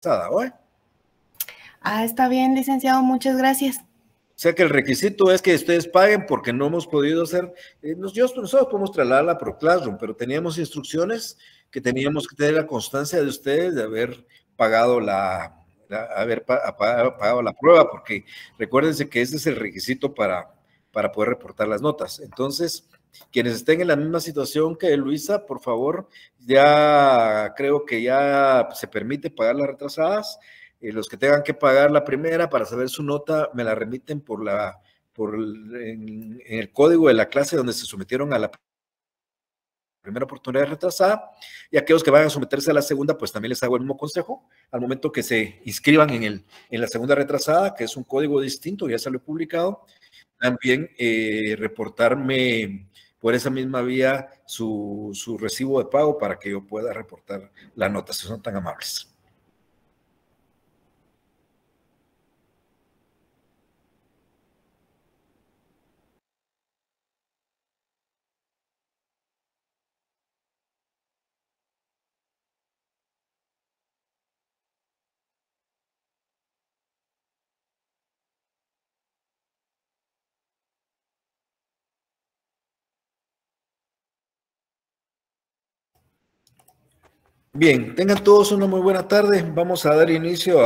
retrasada, ¿oye? Está bien, licenciado, muchas gracias. O sea que el requisito es que ustedes paguen porque no hemos podido hacer, nosotros podemos trasladarla por Classroom, pero teníamos instrucciones que teníamos que tener la constancia de ustedes de haber pagado pagado la prueba, porque recuérdense que ese es el requisito para poder reportar las notas. Entonces, quienes estén en la misma situación que Luisa, por favor, ya creo que ya se permite pagar las retrasadas. Los que tengan que pagar la primera para saber su nota, me la remiten en el código de la clase donde se sometieron a la primera oportunidad retrasada, y aquellos que van a someterse a la segunda, pues también les hago el mismo consejo, al momento que se inscriban en la segunda retrasada, que es un código distinto, ya salió publicado, también reportarme por esa misma vía su recibo de pago para que yo pueda reportar la nota, si son tan amables. Bien, tengan todos una muy buena tarde. Vamos a dar inicio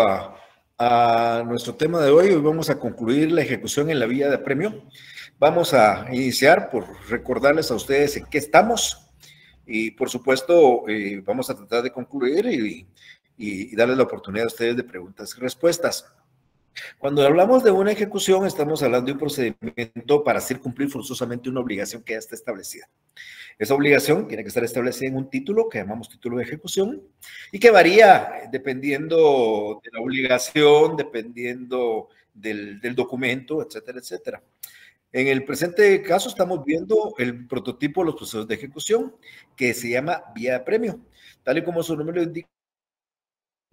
a nuestro tema de hoy. Hoy vamos a concluir la ejecución en la vía de apremio. Vamos a iniciar por recordarles a ustedes en qué estamos y, por supuesto, vamos a tratar de concluir y darles la oportunidad a ustedes de preguntas y respuestas. Cuando hablamos de una ejecución, estamos hablando de un procedimiento para hacer cumplir forzosamente una obligación que ya está establecida. Esa obligación tiene que estar establecida en un título que llamamos título de ejecución y que varía dependiendo de la obligación, dependiendo del documento, etcétera, etcétera. En el presente caso estamos viendo el prototipo de los procesos de ejecución que se llama vía de apremio. Tal y como su nombre lo indica,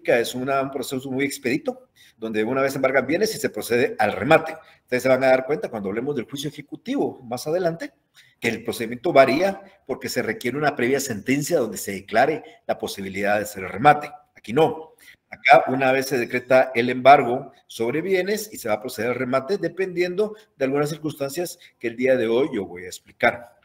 es un proceso muy expedito, donde una vez embargan bienes y se procede al remate. Ustedes se van a dar cuenta cuando hablemos del juicio ejecutivo más adelante, que el procedimiento varía porque se requiere una previa sentencia donde se declare la posibilidad de hacer el remate. Aquí no. Acá una vez se decreta el embargo sobre bienes y se va a proceder al remate dependiendo de algunas circunstancias que el día de hoy yo voy a explicar.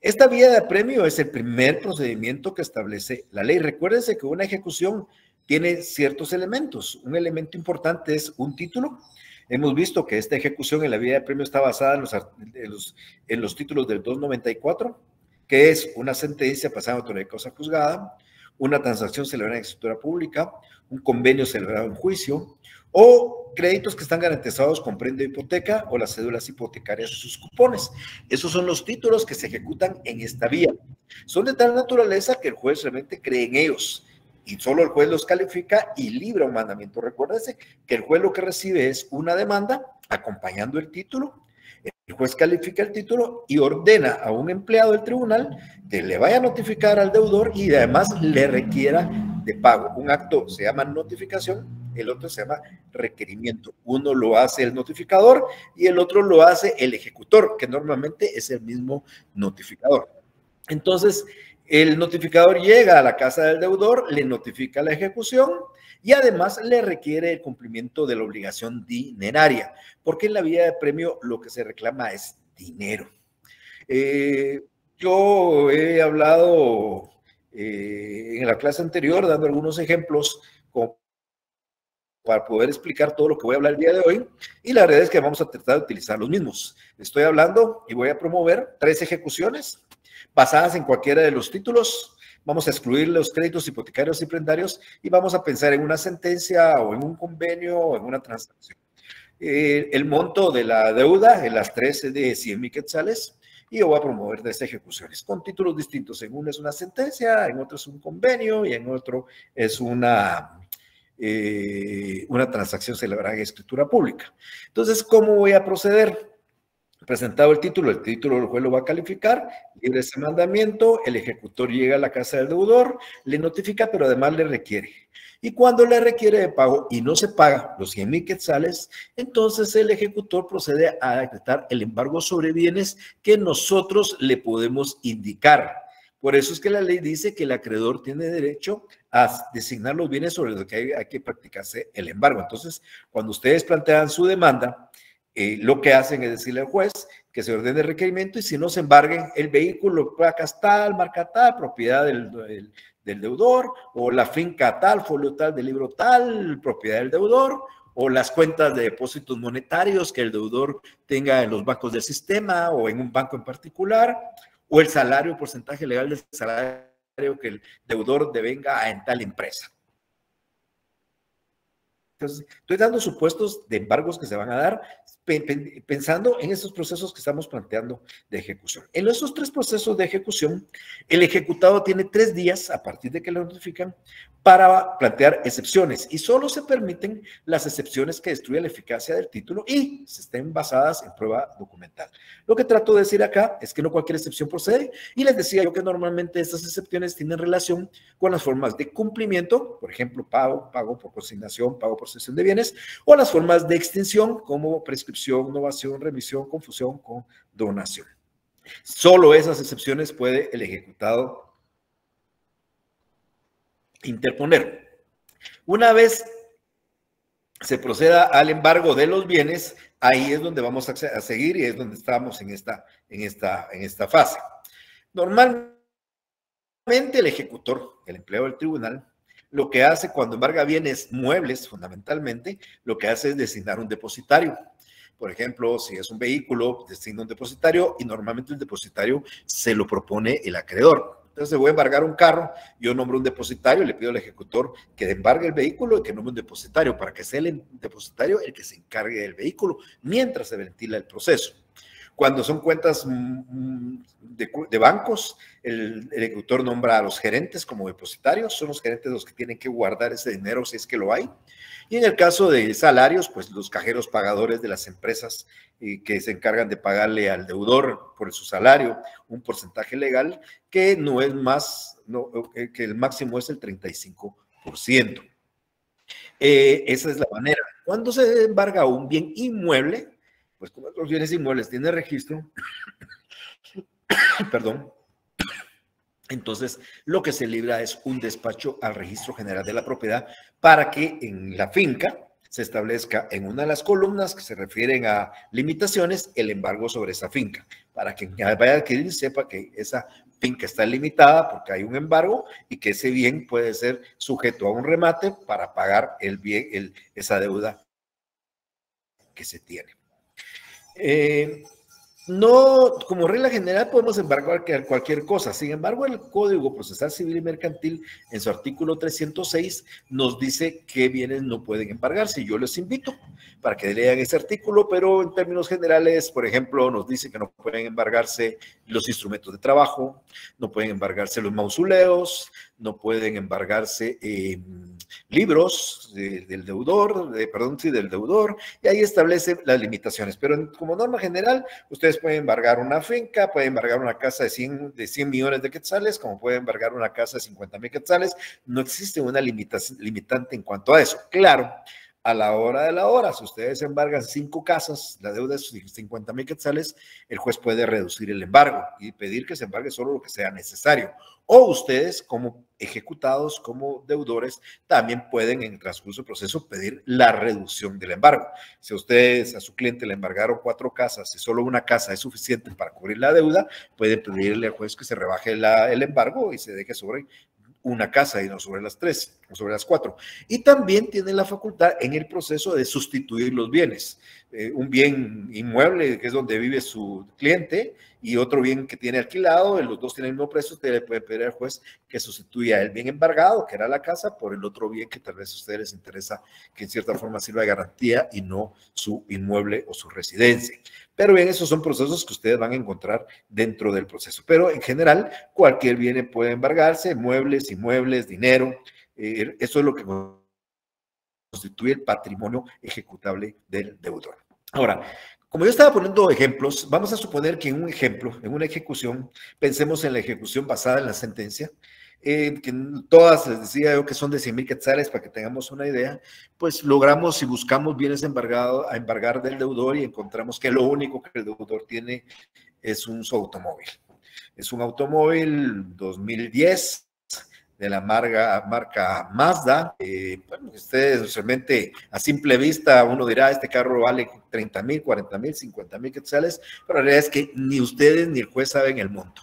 Esta vía de apremio es el primer procedimiento que establece la ley. Recuérdense que una ejecución tiene ciertos elementos. Un elemento importante es un título. Hemos visto que esta ejecución en la vía de apremio está basada en los títulos del 294, que es una sentencia pasada en autoridad de causa juzgada, una transacción celebrada en escritura pública, un convenio celebrado en juicio, o créditos que están garantizados con prenda de hipoteca o las cédulas hipotecarias de sus cupones. Esos son los títulos que se ejecutan en esta vía. Son de tal naturaleza que el juez realmente cree en ellos y solo el juez los califica y libra un mandamiento. Recuérdense que el juez lo que recibe es una demanda acompañando el título. El juez califica el título y ordena a un empleado del tribunal que le vaya a notificar al deudor y además le requiera de pago. Un acto se llama notificación, el otro se llama requerimiento. Uno lo hace el notificador y el otro lo hace el ejecutor, que normalmente es el mismo notificador. Entonces, el notificador llega a la casa del deudor, le notifica la ejecución y además le requiere el cumplimiento de la obligación dineraria, porque en la vía de apremio lo que se reclama es dinero. Yo he hablado en la clase anterior dando algunos ejemplos como para poder explicar todo lo que voy a hablar el día de hoy, y la verdad es que vamos a tratar de utilizar los mismos. Estoy hablando y voy a promover 3 ejecuciones basadas en cualquiera de los títulos. Vamos a excluir los créditos hipotecarios y prendarios y vamos a pensar en una sentencia o en un convenio o en una transacción. El monto de la deuda en las 3 es de 100,000 quetzales y yo voy a promover 3 ejecuciones con títulos distintos. En uno es una sentencia, en otro es un convenio y en otro es una transacción celebrada en escritura pública. Entonces, ¿cómo voy a proceder? Presentado el título el juez lo va a calificar, libre ese mandamiento, el ejecutor llega a la casa del deudor, le notifica, pero además le requiere. Y cuando le requiere de pago y no se paga los 100,000 quetzales, entonces el ejecutor procede a decretar el embargo sobre bienes que nosotros le podemos indicar. Por eso es que la ley dice que el acreedor tiene derecho a designar los bienes sobre los que hay que practicarse el embargo. Entonces, cuando ustedes plantean su demanda, lo que hacen es decirle al juez que se ordene el requerimiento y si no se embarguen el vehículo, placas tal, marca tal, propiedad del deudor, o la finca tal, folio tal, del libro tal, propiedad del deudor, o las cuentas de depósitos monetarios que el deudor tenga en los bancos del sistema o en un banco en particular, o el salario, porcentaje legal del salario que el deudor devenga en tal empresa. Entonces, estoy dando supuestos de embargos que se van a dar pensando en estos procesos que estamos planteando de ejecución. En esos 3 procesos de ejecución, el ejecutado tiene 3 días a partir de que lo notifican para plantear excepciones y solo se permiten las excepciones que destruyan la eficacia del título y se estén basadas en prueba documental. Lo que trato de decir acá es que no cualquier excepción procede y les decía yo que normalmente estas excepciones tienen relación con las formas de cumplimiento, por ejemplo, pago por consignación, pago por cesión de bienes, o las formas de extinción como prescripción, novación, remisión, confusión con donación. Solo esas excepciones puede el ejecutado interponer. Una vez se proceda al embargo de los bienes, ahí es donde vamos a seguir y es donde estamos en esta fase. Normalmente el ejecutor, el empleado del tribunal, lo que hace cuando embarga bienes muebles, fundamentalmente, lo que hace es designar un depositario. Por ejemplo, si es un vehículo, designa un depositario y normalmente el depositario se lo propone el acreedor. Entonces, voy a embargar un carro, yo nombro un depositario, le pido al ejecutor que embargue el vehículo y que nombre un depositario para que sea el depositario el que se encargue del vehículo mientras se ventila el proceso. Cuando son cuentas de bancos, el ejecutor nombra a los gerentes como depositarios, son los gerentes los que tienen que guardar ese dinero si es que lo hay. Y en el caso de salarios, pues los cajeros pagadores de las empresas que se encargan de pagarle al deudor por su salario un porcentaje legal que no es más, que el máximo es el 35%. Esa es la manera. Cuando se embarga un bien inmueble, pues como los bienes inmuebles tienen registro, perdón, entonces lo que se libra es un despacho al registro general de la propiedad para que en la finca se establezca en una de las columnas que se refieren a limitaciones el embargo sobre esa finca, para que quien vaya a adquirir sepa que esa finca está limitada porque hay un embargo y que ese bien puede ser sujeto a un remate para pagar el bien, esa deuda que se tiene. No, como regla general podemos embargar cualquier cosa. Sin embargo, el Código Procesal Civil y Mercantil, en su artículo 306, nos dice qué bienes no pueden embargarse. Yo les invito para que lean ese artículo, pero en términos generales, por ejemplo, nos dice que no pueden embargarse los instrumentos de trabajo, no pueden embargarse los mausoleos, no pueden embargarse libros del deudor, del deudor, y ahí establece las limitaciones. Pero como norma general, ustedes pueden embargar una finca, pueden embargar una casa de 100 millones de quetzales, como pueden embargar una casa de 50,000 quetzales. No existe una limitante en cuanto a eso. Claro, a la hora de la hora, si ustedes embargan 5 casas, la deuda es 50,000 quetzales, el juez puede reducir el embargo y pedir que se embargue solo lo que sea necesario. O ustedes, como ejecutados, como deudores, también pueden en el transcurso del proceso pedir la reducción del embargo. Si ustedes a su cliente le embargaron 4 casas y solo una casa es suficiente para cubrir la deuda, pueden pedirle al juez que se rebaje el embargo y se deje sobre una casa y no sobre las 3 o sobre las 4. Y también tiene la facultad en el proceso de sustituir los bienes. Un bien inmueble, que es donde vive su cliente, y otro bien que tiene alquilado, los dos tienen el mismo precio, usted le puede pedir al juez que sustituya el bien embargado, que era la casa, por el otro bien que tal vez a ustedes les interesa que en cierta forma sirva de garantía y no su inmueble o su residencia. Pero bien, esos son procesos que ustedes van a encontrar dentro del proceso. Pero en general, cualquier bien puede embargarse, muebles, inmuebles, dinero. Eso es lo que constituye el patrimonio ejecutable del deudor. Ahora, como yo estaba poniendo ejemplos, vamos a suponer que en un ejemplo, en una ejecución, pensemos en la ejecución basada en la sentencia, que todas les decía yo que son de 100,000 quetzales para que tengamos una idea, pues logramos y buscamos bienes a embargar del deudor y encontramos que lo único que el deudor tiene es su automóvil. Es un automóvil 2010 de la marca Mazda. Bueno, ustedes realmente a simple vista uno dirá, este carro vale 30,000, 40,000, 50,000 quetzales, pero la realidad es que ni ustedes ni el juez saben el monto.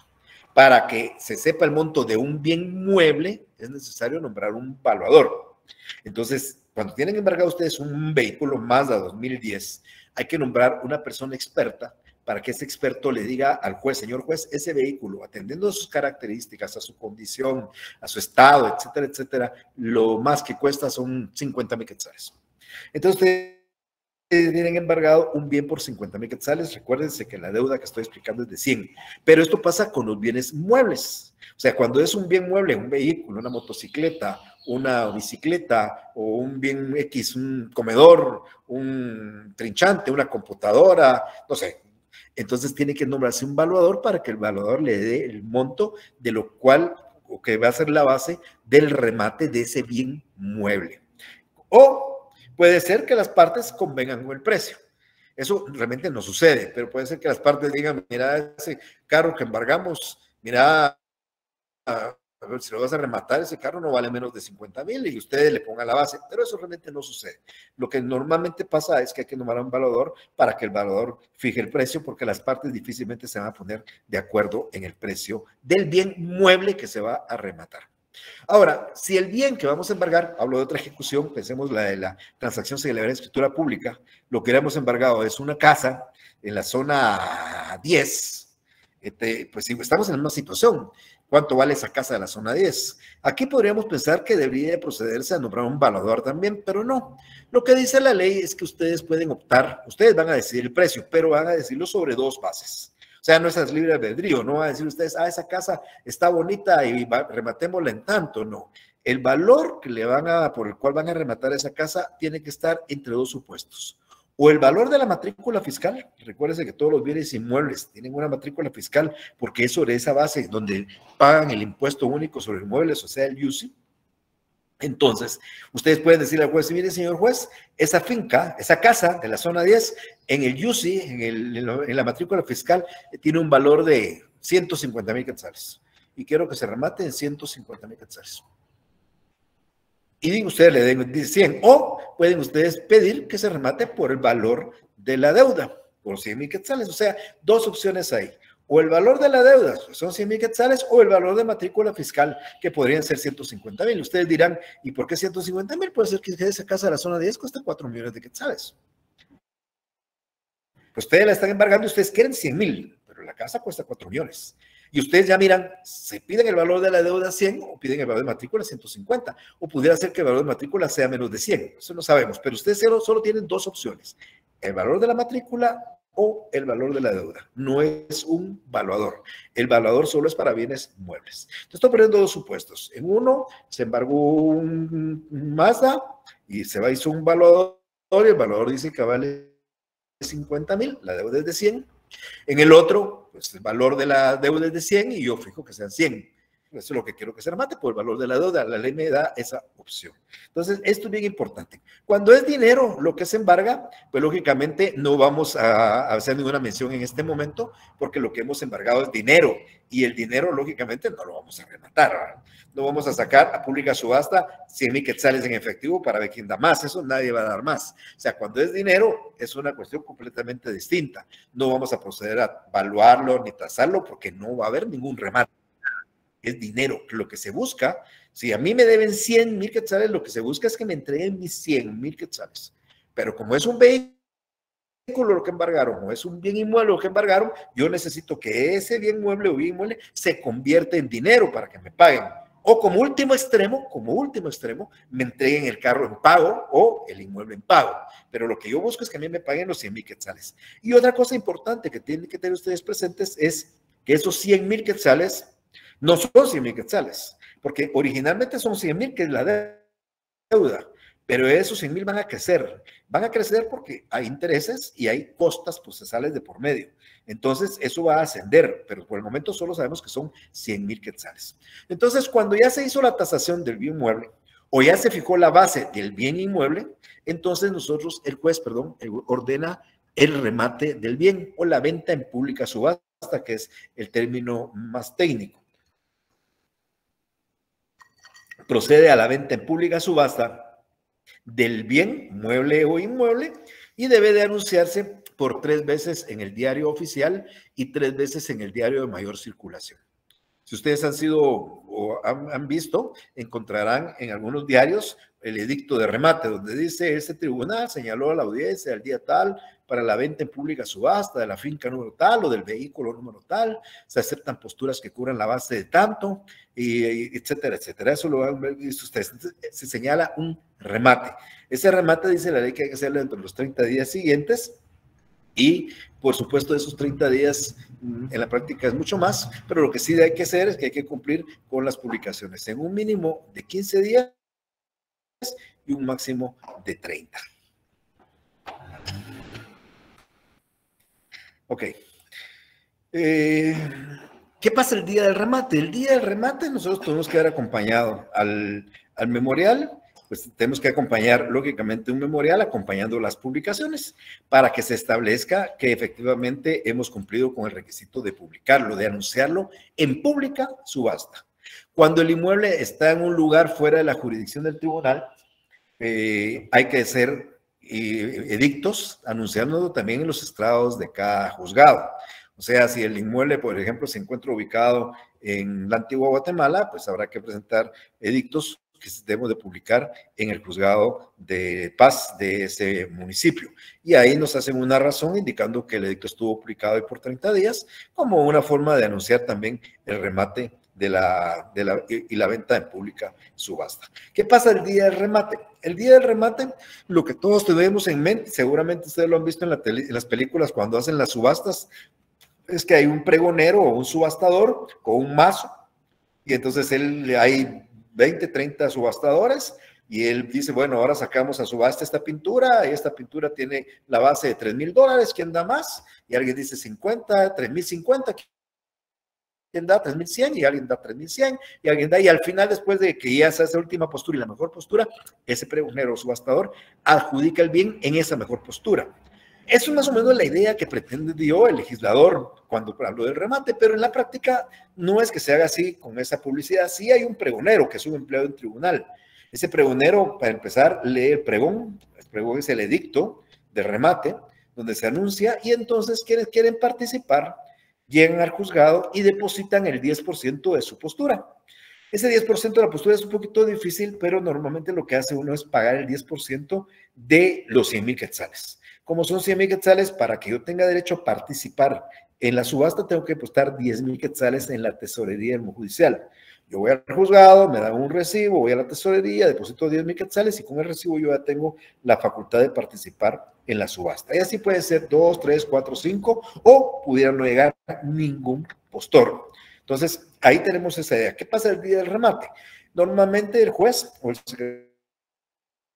Para que se sepa el monto de un bien mueble, es necesario nombrar un valuador. Entonces, cuando tienen embargado ustedes un vehículo Mazda 2010, hay que nombrar una persona experta para que ese experto le diga al juez, señor juez, ese vehículo, atendiendo a sus características, a su condición, a su estado, etcétera, etcétera, lo más que cuesta son 50,000 quetzales. Entonces, ustedes tienen embargado un bien por 50,000 quetzales. Recuérdense que la deuda que estoy explicando es de 100, pero esto pasa con los bienes muebles. O sea, cuando es un bien mueble, un vehículo, una motocicleta, una bicicleta o un bien X, un comedor, un trinchante, una computadora, no sé. Entonces tiene que nombrarse un valuador para que el valuador le dé el monto de lo cual, o que va a ser la base del remate de ese bien mueble. O puede ser que las partes convengan con el precio. Eso realmente no sucede, pero puede ser que las partes digan, mira, ese carro que embargamos, mira, a ver, si lo vas a rematar, ese carro no vale menos de 50,000 y ustedes le pongan la base, pero eso realmente no sucede. Lo que normalmente pasa es que hay que nombrar un valuador para que el valuador fije el precio, porque las partes difícilmente se van a poner de acuerdo en el precio del bien mueble que se va a rematar. Ahora, si el bien que vamos a embargar, hablo de otra ejecución, pensemos la de la transacción celebrada en escritura pública, lo que hemos embargado es una casa en la zona 10, pues si estamos en la misma situación. ¿Cuánto vale esa casa de la zona 10? Aquí podríamos pensar que debería procederse a nombrar un valuador también, pero no. Lo que dice la ley es que ustedes pueden optar, ustedes van a decidir el precio, pero van a decirlo sobre dos bases. O sea, no es libre albedrío, no van a decir ustedes, esa casa está bonita y rematémosla en tanto, no. El valor que por el cual van a rematar esa casa tiene que estar entre dos supuestos. O el valor de la matrícula fiscal, recuérdense que todos los bienes inmuebles tienen una matrícula fiscal porque es sobre esa base donde pagan el impuesto único sobre inmuebles, o sea, el IUCI. Entonces, ustedes pueden decirle al juez, mire, señor juez, esa finca, esa casa de la zona 10, en el IUCI, en la matrícula fiscal, tiene un valor de 150,000 quetzales. Y quiero que se remate en 150,000 quetzales. Y ustedes le den 100, o pueden ustedes pedir que se remate por el valor de la deuda, por 100,000 quetzales. O sea, dos opciones hay. O el valor de la deuda, son 100,000 quetzales, o el valor de matrícula fiscal, que podrían ser 150,000. Ustedes dirán, ¿y por qué 150,000? Puede ser que esa casa de la zona 10 cuesta 4 millones de quetzales. Ustedes la están embargando y ustedes quieren 100,000, pero la casa cuesta 4 millones. Y ustedes ya miran, ¿se piden el valor de la deuda 100 o piden el valor de matrícula 150? O pudiera ser que el valor de matrícula sea menos de 100. Eso no sabemos, pero ustedes solo tienen dos opciones. El valor de la matrícula o el valor de la deuda. No es un valuador. El valuador solo es para bienes muebles. Entonces, estoy poniendo dos supuestos. En uno, se embargó un Mazda y hizo un valuador y el valuador dice que vale 50,000, la deuda es de 100. En el otro, pues el valor de la deuda es de 100 y yo fijo que sean 100. Eso es lo que quiero que se remate por el valor de la deuda. La ley me da esa opción. Entonces, esto es bien importante. Cuando es dinero lo que se embarga, pues lógicamente no vamos a hacer ninguna mención en este momento, porque lo que hemos embargado es dinero. Y el dinero, lógicamente, no lo vamos a rematar, ¿verdad? No vamos a sacar a pública subasta 100,000 quetzales en efectivo para ver quién da más. Eso nadie va a dar más. O sea, cuando es dinero, es una cuestión completamente distinta. No vamos a proceder a evaluarlo ni tasarlo porque no va a haber ningún remate. Es dinero. Lo que se busca, si a mí me deben 100,000 quetzales, lo que se busca es que me entreguen mis 100,000 quetzales. Pero como es un vehículo lo que embargaron, o es un bien inmueble lo que embargaron, yo necesito que ese bien mueble o bien inmueble se convierta en dinero para que me paguen. O como último extremo, me entreguen el carro en pago o el inmueble en pago. Pero lo que yo busco es que a mí me paguen los 100,000 quetzales. Y otra cosa importante que tienen que tener ustedes presentes es que esos 100,000 quetzales no son 100,000 quetzales, porque originalmente son 100,000 que es la deuda, pero esos 100,000 van a crecer porque hay intereses y hay costas procesales de por medio. Entonces, eso va a ascender, pero por el momento solo sabemos que son 100,000 quetzales. Entonces, cuando ya se hizo la tasación del bien mueble o ya se fijó la base del bien inmueble, entonces el juez ordena el remate del bien o la venta en pública subasta, que es el término más técnico. Procede a la venta en pública subasta del bien, mueble o inmueble, y debe de anunciarse por 3 veces en el diario oficial y 3 veces en el diario de mayor circulación. Si ustedes han sido o han visto, encontrarán en algunos diarios el edicto de remate, donde dice: este tribunal señaló a la audiencia el día tal para la venta en pública subasta de la finca número tal o del vehículo número tal, se aceptan posturas que cubran la base de tanto, y etcétera, etcétera. Eso lo han visto ustedes. Se señala un remate. Ese remate, dice la ley, que hay que hacerlo dentro de los 30 días siguientes. Y, por supuesto, esos 30 días en la práctica es mucho más, pero lo que sí hay que hacer es que hay que cumplir con las publicaciones en un mínimo de 15 días y un máximo de 30. Ok. ¿Qué pasa el día del remate? El día del remate nosotros tenemos que dar acompañado al memorial. Pues tenemos que acompañar, lógicamente, un memorial acompañando las publicaciones para que se establezca que efectivamente hemos cumplido con el requisito de publicarlo, de anunciarlo en pública subasta. Cuando el inmueble está en un lugar fuera de la jurisdicción del tribunal, hay que hacer edictos anunciándolo también en los estrados de cada juzgado. O sea, si el inmueble, por ejemplo, se encuentra ubicado en la antigua Guatemala, pues habrá que presentar edictos que debemos de publicar en el juzgado de paz de ese municipio. Y ahí nos hacen una razón indicando que el edicto estuvo publicado ahí por 30 días, como una forma de anunciar también el remate y la venta en pública subasta. ¿Qué pasa el día del remate? El día del remate, lo que todos tenemos en mente, seguramente ustedes lo han visto en las películas cuando hacen las subastas, es que hay un pregonero o un subastador con un mazo, y entonces hay 20, 30 subastadores, y él dice: bueno, ahora sacamos a subasta esta pintura, y esta pintura tiene la base de $3,000, ¿quién da más? Y alguien dice 50, 3,050, ¿quién da 3,100? Y alguien da 3,100, y alguien da, y al final, después de que ya se hace la última postura y la mejor postura, ese pregonero o subastador adjudica el bien en esa mejor postura. Eso es más o menos la idea que pretende el legislador cuando habló del remate, pero en la práctica no es que se haga así con esa publicidad. Sí hay un pregonero que es un empleado en tribunal. Ese pregonero, para empezar, lee el pregón es el edicto de remate, donde se anuncia, y entonces quienes quieren participar llegan al juzgado y depositan el 10% de su postura. Ese 10% de la postura es un poquito difícil, pero normalmente lo que hace uno es pagar el 10% de los 100,000 quetzales. Como son 100,000 quetzales, para que yo tenga derecho a participar en la subasta, tengo que apostar 10,000 quetzales en la tesorería del judicial. Yo voy al juzgado, me dan un recibo, voy a la tesorería, deposito 10,000 quetzales, y con el recibo yo ya tengo la facultad de participar en la subasta. Y así puede ser 2, 3, 4, 5, o pudiera no llegar ningún postor. Entonces, ahí tenemos esa idea. ¿Qué pasa el día del remate? Normalmente el juez o el secretario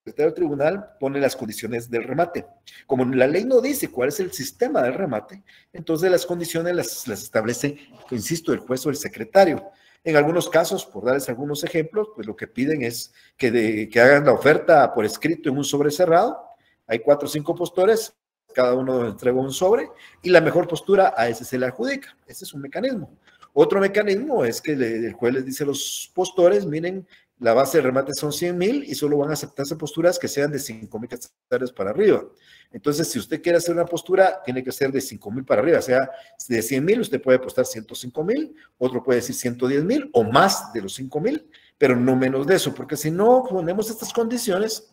del tribunal pone las condiciones del remate. Como la ley no dice cuál es el sistema del remate, entonces las condiciones las establece, insisto, el juez o el secretario. En algunos casos, por darles algunos ejemplos, pues lo que piden es que hagan la oferta por escrito en un sobre cerrado. Hay 4 o 5 postores, cada uno entrega un sobre, y la mejor postura a ese se le adjudica. Ese es un mecanismo. Otro mecanismo es que el juez les dice a los postores: miren, la base de remate son 100,000 y solo van a aceptarse posturas que sean de 5,000 quetzales para arriba. Entonces, si usted quiere hacer una postura, tiene que ser de 5,000 para arriba. O sea, de 100,000 usted puede apostar 105,000, otro puede decir 110,000 o más de los 5,000, pero no menos de eso, porque si no ponemos estas condiciones,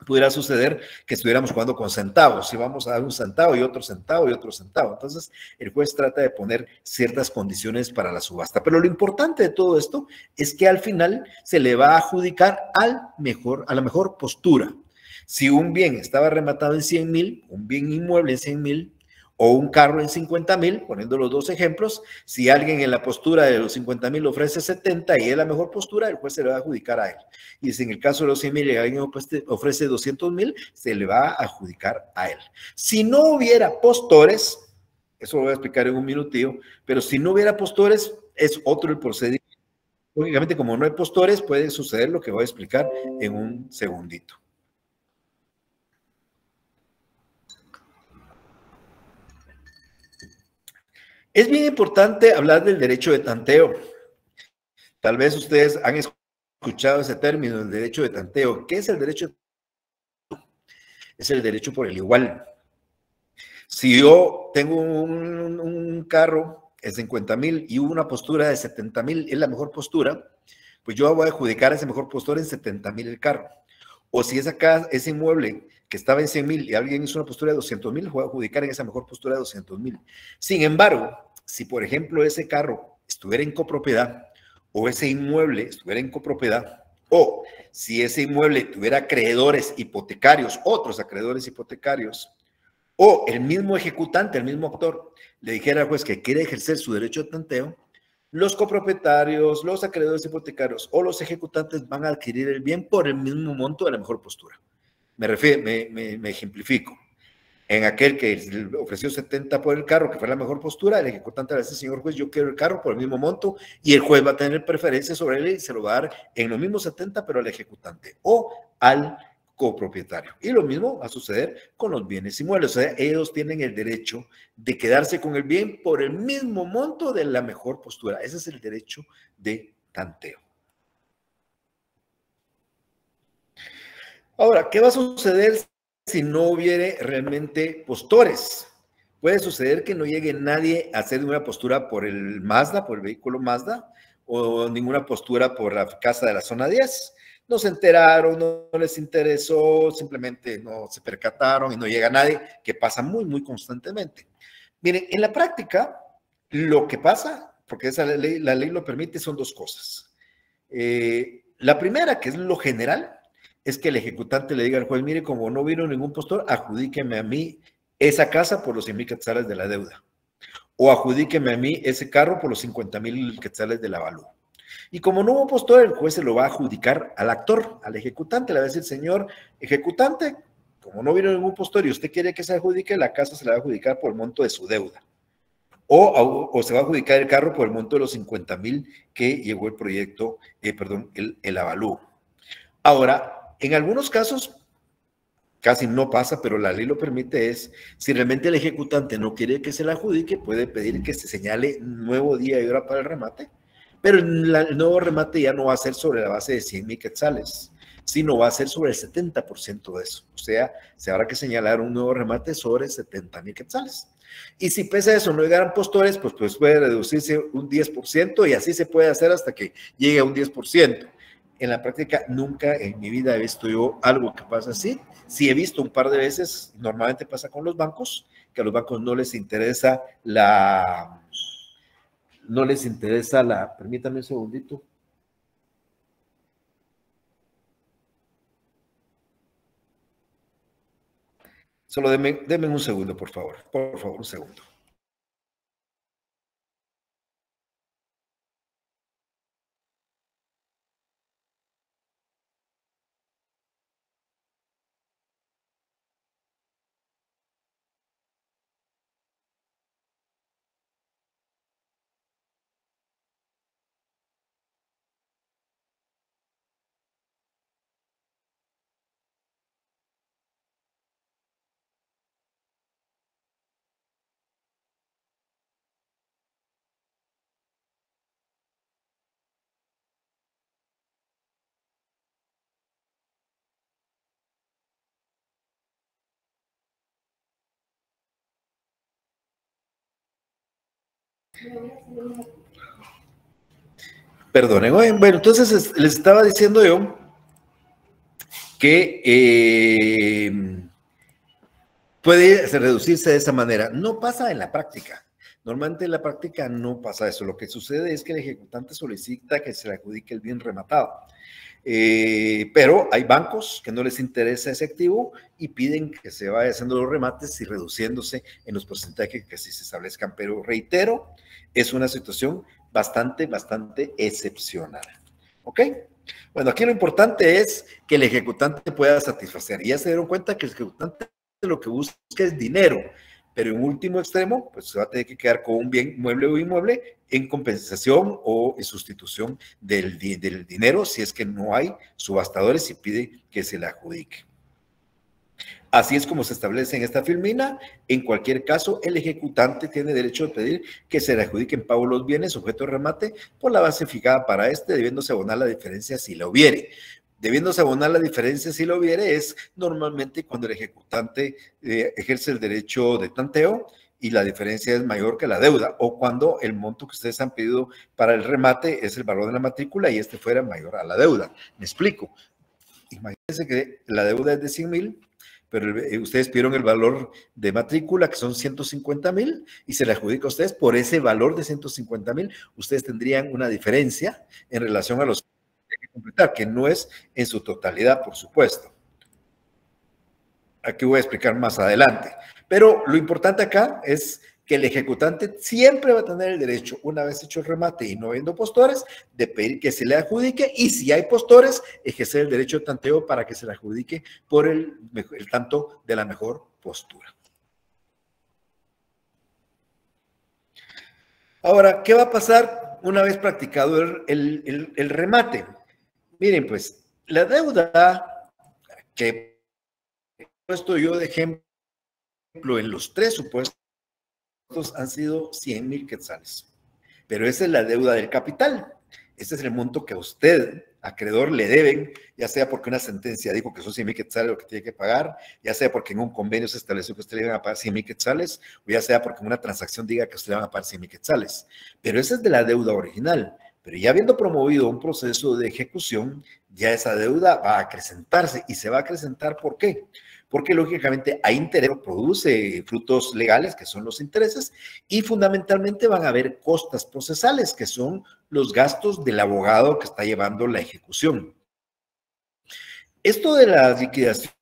pudiera suceder que estuviéramos jugando con centavos. Si vamos a dar un centavo y otro centavo y otro centavo. Entonces, el juez trata de poner ciertas condiciones para la subasta. Pero lo importante de todo esto es que al final se le va a adjudicar a la mejor postura. Si un bien estaba rematado en 100,000, un bien inmueble en 100,000, o un carro en 50,000, poniendo los dos ejemplos, si alguien en la postura de los 50,000 ofrece 70 y es la mejor postura, el juez se le va a adjudicar a él. Y si en el caso de los 100,000 y alguien ofrece 200,000, se le va a adjudicar a él. Si no hubiera postores, eso lo voy a explicar en un minutillo, pero si no hubiera postores, es otro el procedimiento. Lógicamente, como no hay postores, puede suceder lo que voy a explicar en un segundito. Es bien importante hablar del derecho de tanteo. Tal vez ustedes han escuchado ese término, el derecho de tanteo. ¿Qué es el derecho de tanteo? Es el derecho por el igual. Si yo tengo un carro de 50,000 y una postura de 70,000 es la mejor postura, pues yo voy a adjudicar esa mejor postura en 70,000 el carro. O si ese inmueble que estaba en 100,000 y alguien hizo una postura de 200,000, voy a adjudicar en esa mejor postura de 200,000. Sin embargo, si por ejemplo ese carro estuviera en copropiedad o ese inmueble estuviera en copropiedad, o si ese inmueble tuviera acreedores hipotecarios, otros acreedores hipotecarios, o el mismo ejecutante, el mismo actor, le dijera al juez que quiere ejercer su derecho de tanteo, los copropietarios, los acreedores hipotecarios o los ejecutantes van a adquirir el bien por el mismo monto de la mejor postura. Me ejemplifico. En aquel que ofreció 70 por el carro, que fue la mejor postura, el ejecutante le dice, señor juez, yo quiero el carro por el mismo monto, y el juez va a tener preferencia sobre él y se lo va a dar en los mismos 70, pero al ejecutante o al copropietario. Y lo mismo va a suceder con los bienes inmuebles. O sea, ellos tienen el derecho de quedarse con el bien por el mismo monto de la mejor postura. Ese es el derecho de tanteo. Ahora, ¿qué va a suceder si no hubiere realmente postores? Puede suceder que no llegue nadie a hacer una postura por el Mazda, por el vehículo Mazda, o ninguna postura por la casa de la zona 10. No se enteraron, no les interesó, simplemente no se percataron y no llega nadie, que pasa muy, muy constantemente. Miren, en la práctica, lo que pasa, porque la ley lo permite, son dos cosas. La primera, que es lo general, es que el ejecutante le diga al juez, mire, como no vino ningún postor, adjudíqueme a mí esa casa por los 100,000 quetzales de la deuda. O adjudíqueme a mí ese carro por los 50,000 quetzales del avalúo. Y como no hubo postor, el juez se lo va a adjudicar al actor, al ejecutante. Le va a decir, señor ejecutante, como no vino ningún postor y usted quiere que se adjudique, la casa se la va a adjudicar por el monto de su deuda. O se va a adjudicar el carro por el monto de los 50,000 que llegó el proyecto, el avalúo. Ahora, en algunos casos, casi no pasa, pero la ley lo permite, es si realmente el ejecutante no quiere que se la adjudique, puede pedir que se señale nuevo día y hora para el remate, pero el nuevo remate ya no va a ser sobre la base de 100,000 quetzales, sino va a ser sobre el 70% de eso. O sea, se habrá que señalar un nuevo remate sobre 70,000 quetzales. Y si pese a eso no llegaran postores, pues puede reducirse un 10% y así se puede hacer hasta que llegue a un 10%. En la práctica, nunca en mi vida he visto yo algo que pasa así. Sí he visto un par de veces, normalmente pasa con los bancos, que a los bancos no les interesa permítame un segundito. Solo denme un segundo, por favor, un segundo. Perdonen. Bueno, entonces les estaba diciendo yo que puede reducirse de esa manera. No pasa en la práctica. Normalmente en la práctica no pasa eso. Lo que sucede es que el ejecutante solicita que se le adjudique el bien rematado. Pero hay bancos que no les interesa ese activo y piden que se vaya haciendo los remates y reduciéndose en los porcentajes que así se establezcan. Pero reitero, es una situación bastante excepcional. ¿Ok? Bueno, aquí lo importante es que el ejecutante pueda satisfacer. Y ya se dieron cuenta que el ejecutante lo que busca es dinero, pero en último extremo, pues se va a tener que quedar con un bien mueble o inmueble en compensación o en sustitución del dinero si es que no hay subastadores y pide que se le adjudique. Así es como se establece en esta filmina. En cualquier caso, el ejecutante tiene derecho a pedir que se le adjudiquen pago los bienes sujeto a remate por la base fijada para debiéndose abonar la diferencia si la hubiere. Debiéndose abonar la diferencia si lo hubiere es normalmente cuando el ejecutante ejerce el derecho de tanteo y la diferencia es mayor que la deuda, o cuando el monto que ustedes han pedido para el remate es el valor de la matrícula y este fuera mayor a la deuda. Me explico. Imagínense que la deuda es de 100,000, pero ustedes pidieron el valor de matrícula, que son 150,000, y se le adjudica a ustedes por ese valor de 150,000. Ustedes tendrían una diferencia en relación a los que completar, que no es en su totalidad, por supuesto. Aquí voy a explicar más adelante. Pero lo importante acá es que el ejecutante siempre va a tener el derecho, una vez hecho el remate y no habiendo postores, de pedir que se le adjudique, y si hay postores, ejercer el derecho de tanteo para que se le adjudique por el tanto de la mejor postura. Ahora, ¿qué va a pasar una vez practicado el remate? Miren, pues, la deuda que he puesto yo de ejemplo en los tres supuestos han sido 100,000 quetzales. Pero esa es la deuda del capital. Ese es el monto que a usted, acreedor, le deben, ya sea porque una sentencia dijo que son 100,000 quetzales lo que tiene que pagar, ya sea porque en un convenio se estableció que usted le iban a pagar 100,000 quetzales, o ya sea porque en una transacción diga que usted le van a pagar 100,000 quetzales. Pero esa es de la deuda original. Pero ya habiendo promovido un proceso de ejecución, ya esa deuda va a acrecentarse. ¿Y se va a acrecentar por qué? Porque lógicamente hay interés, produce frutos legales, que son los intereses, y fundamentalmente van a haber costas procesales, que son los gastos del abogado que está llevando la ejecución. Esto de la liquidación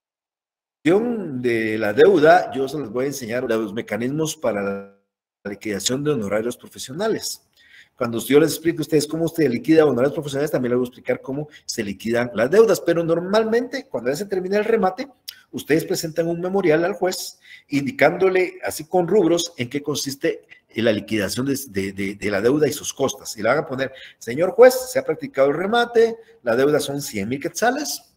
de la deuda, yo se les voy a enseñar los mecanismos para la liquidación de honorarios profesionales. Cuando yo les explique a ustedes cómo usted liquida honorarios profesionales, también les voy a explicar cómo se liquidan las deudas, pero normalmente cuando ya se termina el remate, ustedes presentan un memorial al juez indicándole así con rubros en qué consiste la liquidación de la deuda y sus costas. Y le van a poner, señor juez, se ha practicado el remate, la deuda son 100,000 quetzales,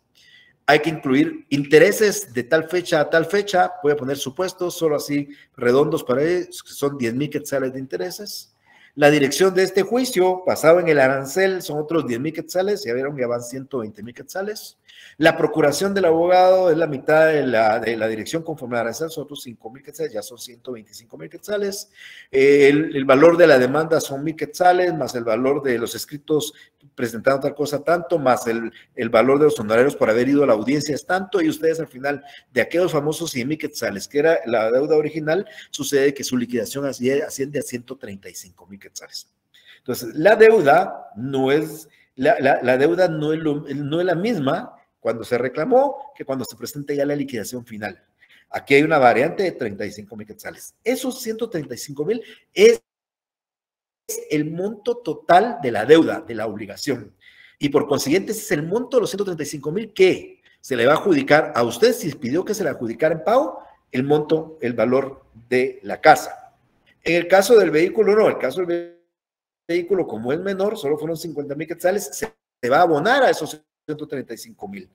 hay que incluir intereses de tal fecha a tal fecha, voy a poner supuestos, solo así redondos para ellos, que son 10,000 quetzales de intereses. La dirección de este juicio, basado en el arancel, son otros 10,000 quetzales, ya vieron que van 120,000 quetzales. La procuración del abogado es la mitad de la dirección conforme al arancel, son otros 5,000 quetzales, ya son 125,000 quetzales. El valor de la demanda son 1,000 quetzales, más el valor de los escritos presentando tal cosa tanto, más el valor de los honorarios por haber ido a la audiencia es tanto, y ustedes al final de aquellos famosos 100,000 quetzales, que era la deuda original, sucede que su liquidación asciende a 135,000 quetzales. Entonces, la deuda no es la deuda no es la misma cuando se reclamó que cuando se presenta ya la liquidación final. Aquí hay una variante de 35,000 quetzales. Esos 135,000 es el monto total de la deuda, de la obligación. Y por consiguiente, ese es el monto de los 135,000 que se le va a adjudicar a usted si pidió que se le adjudicara en pago el monto, el valor de la casa. En el caso del vehículo, no. El caso del vehículo, como es menor, solo fueron 50,000 quetzales, se va a abonar a esos 135,000.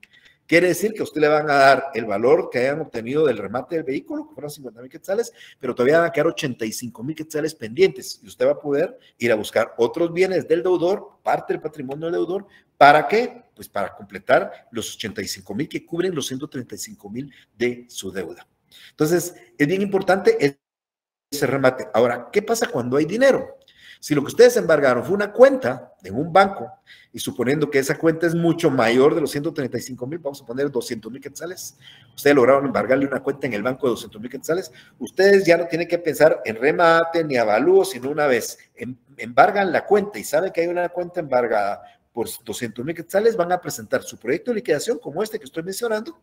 Quiere decir que a usted le van a dar el valor que hayan obtenido del remate del vehículo, que fueron 50,000 quetzales, pero todavía van a quedar 85,000 quetzales pendientes y usted va a poder ir a buscar otros bienes del deudor, parte del patrimonio del deudor. ¿Para qué? Pues para completar los 85,000 que cubren los 135,000 de su deuda. Entonces, es bien importante ese remate. Ahora, ¿qué pasa cuando hay dinero? Si lo que ustedes embargaron fue una cuenta en un banco, y suponiendo que esa cuenta es mucho mayor de los 135,000, vamos a poner 200,000 quetzales, ustedes lograron embargarle una cuenta en el banco de 200,000 quetzales, ustedes ya no tienen que pensar en remate ni avalúo, sino una vez embargan la cuenta y saben que hay una cuenta embargada por 200,000 quetzales, van a presentar su proyecto de liquidación como este que estoy mencionando,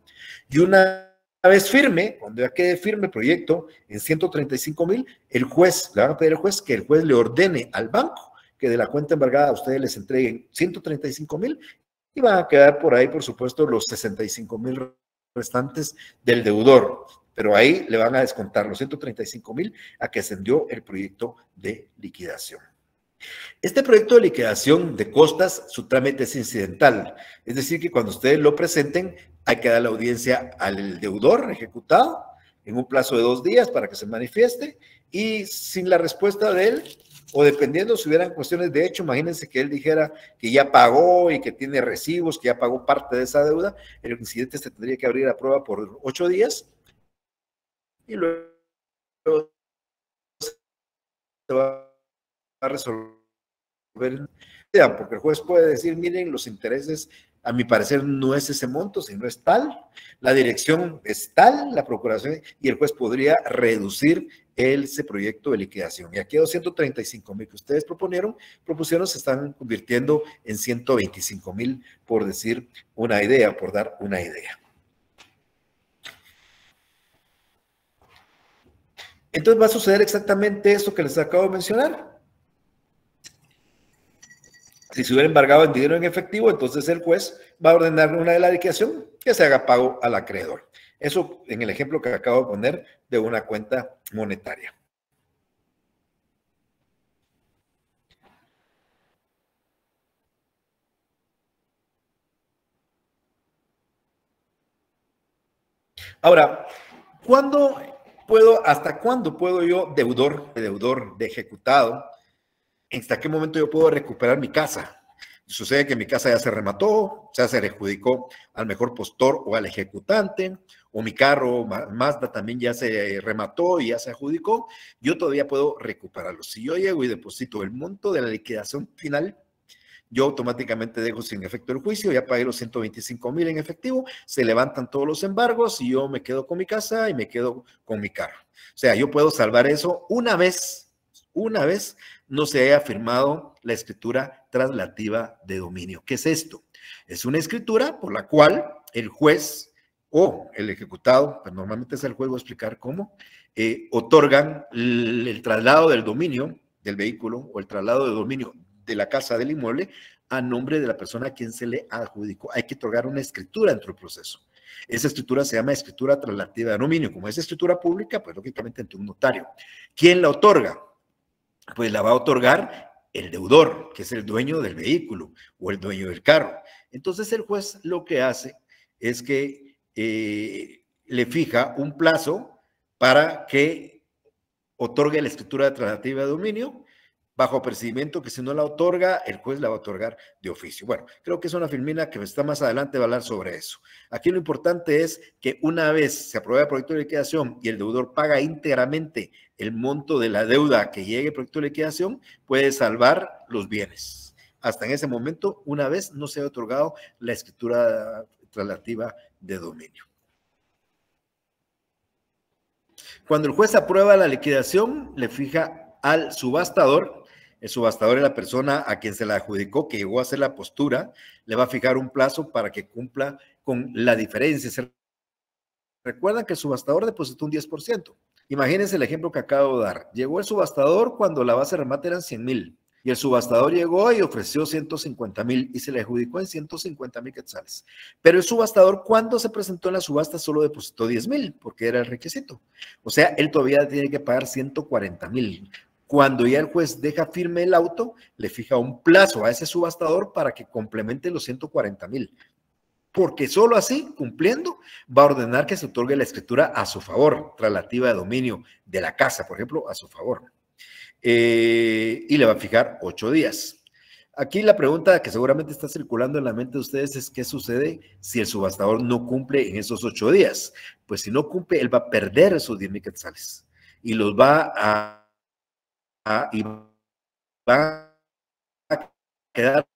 y una vez firme, cuando ya quede firme el proyecto en 135,000, el juez, le van a pedir al juez que el juez le ordene al banco que de la cuenta embargada a ustedes les entreguen 135,000 y van a quedar por ahí, por supuesto, los 65,000 restantes del deudor. Pero ahí le van a descontar los 135,000 a que ascendió el proyecto de liquidación. Este proyecto de liquidación de costas, su trámite es incidental. Es decir, que cuando ustedes lo presenten, hay que dar la audiencia al deudor ejecutado en un plazo de 2 días para que se manifieste, y sin la respuesta de él, o dependiendo si hubieran cuestiones de hecho, imagínense que él dijera que ya pagó y que tiene recibos, que ya pagó parte de esa deuda, el incidente se tendría que abrir a prueba por 8 días y luego se va a resolver, porque el juez puede decir, miren, los intereses, a mi parecer, no es ese monto, sino es tal, la dirección es tal, la procuración, y el juez podría reducir ese proyecto de liquidación. Y aquí 235,000 que ustedes propusieron, se están convirtiendo en 125,000, por decir una idea, por dar una idea. Entonces va a suceder exactamente esto que les acabo de mencionar. Si se hubiera embargado en dinero en efectivo, entonces el juez va a ordenar una de la liquidación que se haga pago al acreedor. Eso en el ejemplo que acabo de poner de una cuenta monetaria. Ahora, ¿hasta cuándo puedo yo, deudor de ejecutado, hasta qué momento yo puedo recuperar mi casa? Sucede que mi casa ya se remató, ya se le adjudicó al mejor postor o al ejecutante, o mi carro Mazda también ya se remató y ya se adjudicó, yo todavía puedo recuperarlo. Si yo llego y deposito el monto de la liquidación final, yo automáticamente dejo sin efecto el juicio, ya pagué los 125,000 en efectivo, se levantan todos los embargos y yo me quedo con mi casa y me quedo con mi carro. O sea, yo puedo salvar eso una vez no se haya firmado la escritura traslativa de dominio. ¿Qué es esto? Es una escritura por la cual el juez o el ejecutado, pues normalmente es el juez, voy a explicar cómo, otorgan el traslado del dominio del vehículo o el traslado de dominio de la casa del inmueble a nombre de la persona a quien se le adjudicó. Hay que otorgar una escritura dentro del proceso. Esa escritura se llama escritura traslativa de dominio. Como es escritura pública, pues lógicamente ante un notario. ¿Quién la otorga? Pues la va a otorgar el deudor, que es el dueño del vehículo o el dueño del carro. Entonces el juez lo que hace es que le fija un plazo para que otorgue la escritura traslativa de dominio, bajo apercibimiento que si no la otorga, el juez la va a otorgar de oficio. Bueno, creo que es una filmina que está más adelante, va a hablar sobre eso. Aquí lo importante es que una vez se aprueba el proyecto de liquidación y el deudor paga íntegramente el monto de la deuda que llegue al proyecto de liquidación, puede salvar los bienes. Hasta en ese momento, una vez no se ha otorgado la escritura traslativa de dominio. Cuando el juez aprueba la liquidación, le fija al subastador. El subastador es la persona a quien se la adjudicó, que llegó a hacer la postura, le va a fijar un plazo para que cumpla con la diferencia. Recuerdan que el subastador depositó un 10%. Imagínense el ejemplo que acabo de dar. Llegó el subastador cuando la base de remate eran 100,000 y el subastador llegó y ofreció 150,000 y se le adjudicó en 150,000 quetzales. Pero el subastador, cuando se presentó en la subasta, solo depositó 10,000 porque era el requisito. O sea, él todavía tiene que pagar 140,000. Cuando ya el juez deja firme el auto, le fija un plazo a ese subastador para que complemente los 140,000. Porque solo así, cumpliendo, va a ordenar que se otorgue la escritura a su favor, traslativa de dominio de la casa, por ejemplo, a su favor. Y le va a fijar 8 días. Aquí la pregunta que seguramente está circulando en la mente de ustedes es ¿qué sucede si el subastador no cumple en esos 8 días? Pues si no cumple, él va a perder esos 10,000 quetzales y los va a quedar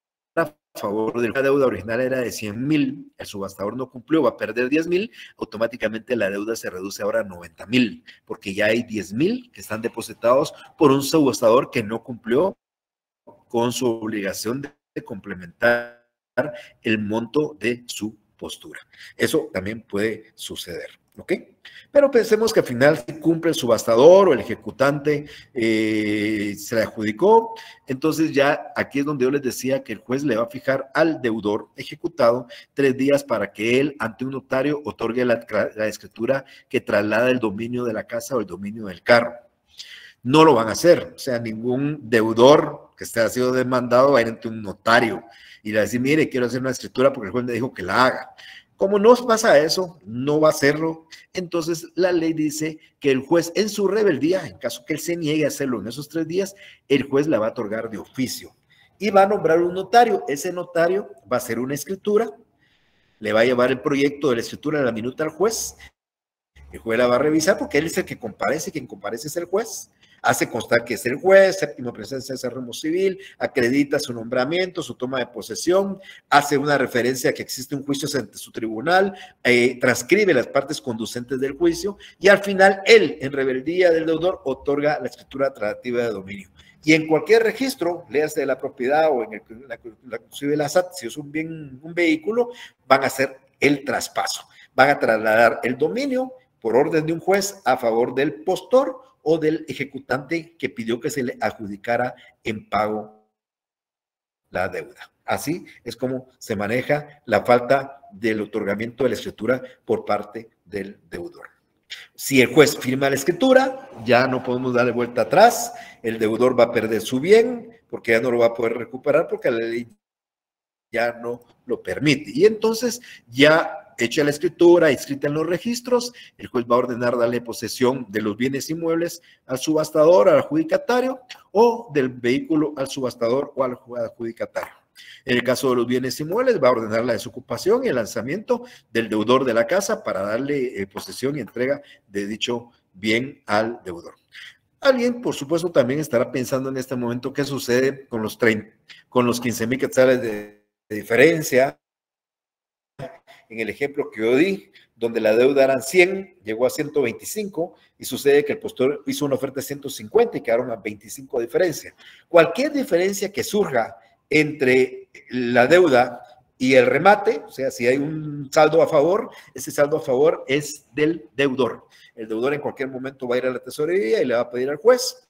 a favor de la deuda original era de 100,000, el subastador no cumplió, va a perder 10,000, automáticamente la deuda se reduce ahora a 90,000, porque ya hay 10,000 que están depositados por un subastador que no cumplió con su obligación de complementar el monto de su postura. Eso también puede suceder, ¿ok? Pero pensemos que al final cumple el subastador o el ejecutante, se le adjudicó. Entonces ya aquí es donde yo les decía que el juez le va a fijar al deudor ejecutado 3 días para que él ante un notario otorgue la escritura que traslada el dominio de la casa o el dominio del carro. No lo van a hacer, o sea, ningún deudor que esté sido demandado va a ir ante un notario y le va a decir, mire, quiero hacer una escritura porque el juez me dijo que la haga. Como no pasa eso, no va a hacerlo, entonces la ley dice que el juez en su rebeldía, en caso que él se niegue a hacerlo en esos 3 días, el juez la va a otorgar de oficio y va a nombrar un notario. Ese notario va a hacer una escritura, le va a llevar el proyecto de la escritura de la minuta al juez. El juez la va a revisar porque él es el que comparece, quien comparece es el juez. Hace constar que es el juez, séptima presencia de remo civil, acredita su nombramiento, su toma de posesión, hace una referencia a que existe un juicio ante su tribunal, transcribe las partes conducentes del juicio y al final él, en rebeldía del deudor, otorga la escritura tratativa de dominio. Y en cualquier registro, léase de la propiedad o en inclusive la SAT, si es un bien, un vehículo, van a hacer el traspaso. Van a trasladar el dominio por orden de un juez a favor del postor o del ejecutante que pidió que se le adjudicara en pago la deuda. Así es como se maneja la falta del otorgamiento de la escritura por parte del deudor. Si el juez firma la escritura, ya no podemos darle vuelta atrás, el deudor va a perder su bien porque ya no lo va a poder recuperar porque la ley ya no lo permite. Y entonces ya hecha la escritura, inscrita en los registros, el juez va a ordenar darle posesión de los bienes inmuebles al subastador, al adjudicatario, o del vehículo al subastador o al adjudicatario. En el caso de los bienes inmuebles, va a ordenar la desocupación y el lanzamiento del deudor de la casa para darle posesión y entrega de dicho bien al deudor. Alguien, por supuesto, también estará pensando en este momento qué sucede con los 15,000 quetzales de diferencia. En el ejemplo que yo di, donde la deuda eran 100, llegó a 125 y sucede que el postor hizo una oferta de 150 y quedaron a 25 de diferencia. Cualquier diferencia que surja entre la deuda y el remate, o sea, si hay un saldo a favor, ese saldo a favor es del deudor. El deudor en cualquier momento va a ir a la tesorería y le va a pedir al juez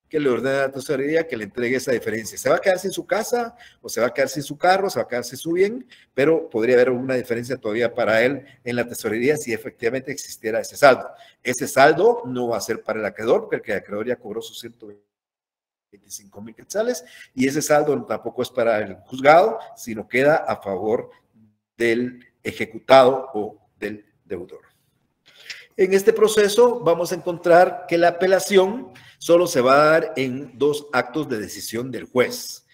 que le ordene a la tesorería que le entregue esa diferencia. Se va a quedar sin su casa, o se va a quedar sin su carro, se va a quedar sin su bien, pero podría haber una diferencia todavía para él en la tesorería si efectivamente existiera ese saldo. Ese saldo no va a ser para el acreedor, porque el acreedor ya cobró sus 125,000 quetzales, y ese saldo tampoco es para el juzgado, sino queda a favor del ejecutado o del deudor. En este proceso vamos a encontrar que la apelación solo se va a dar en 2 actos de decisión del juez.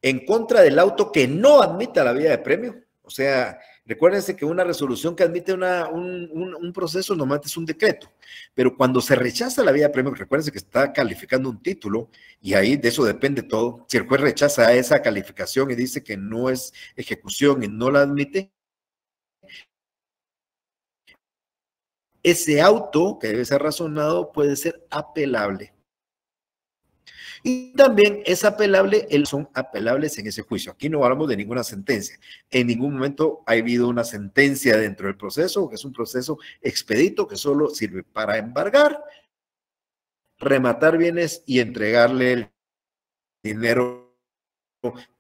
En contra del auto que no admita la vía de premio, o sea, recuérdense que una resolución que admite un proceso normalmente es un decreto, pero cuando se rechaza la vía de premio, recuérdense que está calificando un título y ahí de eso depende todo. Si el juez rechaza esa calificación y dice que no es ejecución y no la admite, ese auto, que debe ser razonado, puede ser apelable. Y también es apelable, son apelables en ese juicio. Aquí no hablamos de ninguna sentencia. En ningún momento ha habido una sentencia dentro del proceso, que es un proceso expedito que solo sirve para embargar, rematar bienes y entregarle el dinero